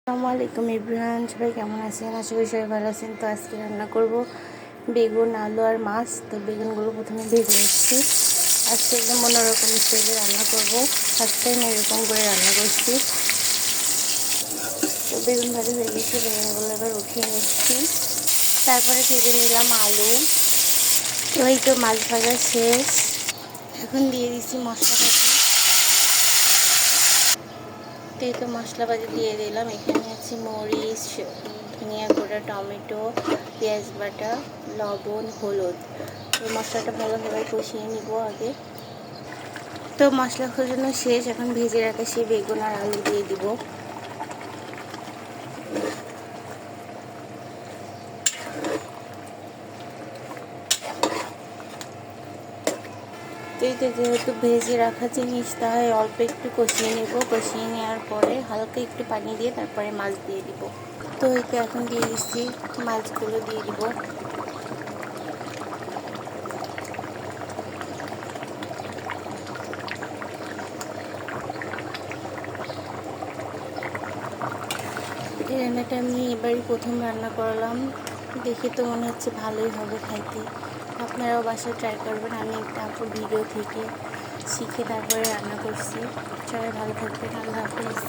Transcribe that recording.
আসসালামু আলাইকুম এভরিওয়ান, সবাই কেমন আছেন? আশা করি সবাই ভালো আছেন। তো আজকে রান্না করব বেগুন, আলু আর মাছ। তো বেগুনগুলো প্রথমে ভেজে নিচ্ছি। আজকে একদম অন্যরকম স্টাইলে রান্না করব। ফার্স্ট টাইম এরকম করে রান্না করছি। তো বেগুন ভাজি হয়ে গেছে, বেগুনগুলো এবার উঠিয়ে নিচ্ছি। তারপরে ভেজে নিলাম আলু। তো এই তো মাছ ভাজা শেষ। এখন দিয়ে দিচ্ছি মশলাপাতি। তো এই তো মশলাপাতি দিয়ে দিলাম। এখানে আছে মরিচ, ধনিয়া গুঁড়া, টমেটো, পেঁয়াজ বাটা, লবণ, হলুদ। তো মশলাটা ভালোভাবে কষিয়ে নিব আগে। তো মশলা কষানো শেষ। এখন ভেজে রাখা সেই বেগুন আর আলু দিয়ে দিব। তো এই তো যেহেতু ভেজে রাখা জিনিস, তাই অল্প একটু কষিয়ে নেব। কষিয়ে নেওয়ার পরে হালকা একটু পানি দিয়ে তারপরে মাছ দিয়ে দিব। তো এই তো এখন দিয়ে দিচ্ছি, মাছগুলো দিয়ে দিব। এই রান্নাটা আমি এবারই প্রথম রান্না করলাম। দেখে তো মনে হচ্ছে ভালোই হবে খাইতে। আপনারাও বাসায় ট্রাই করবেন। আমি একটা আপুর ভিডিও থেকে শিখে তারপরে রান্না করছি। সবাই ভালো থাকবেন। আল্লাহ হাফেজ।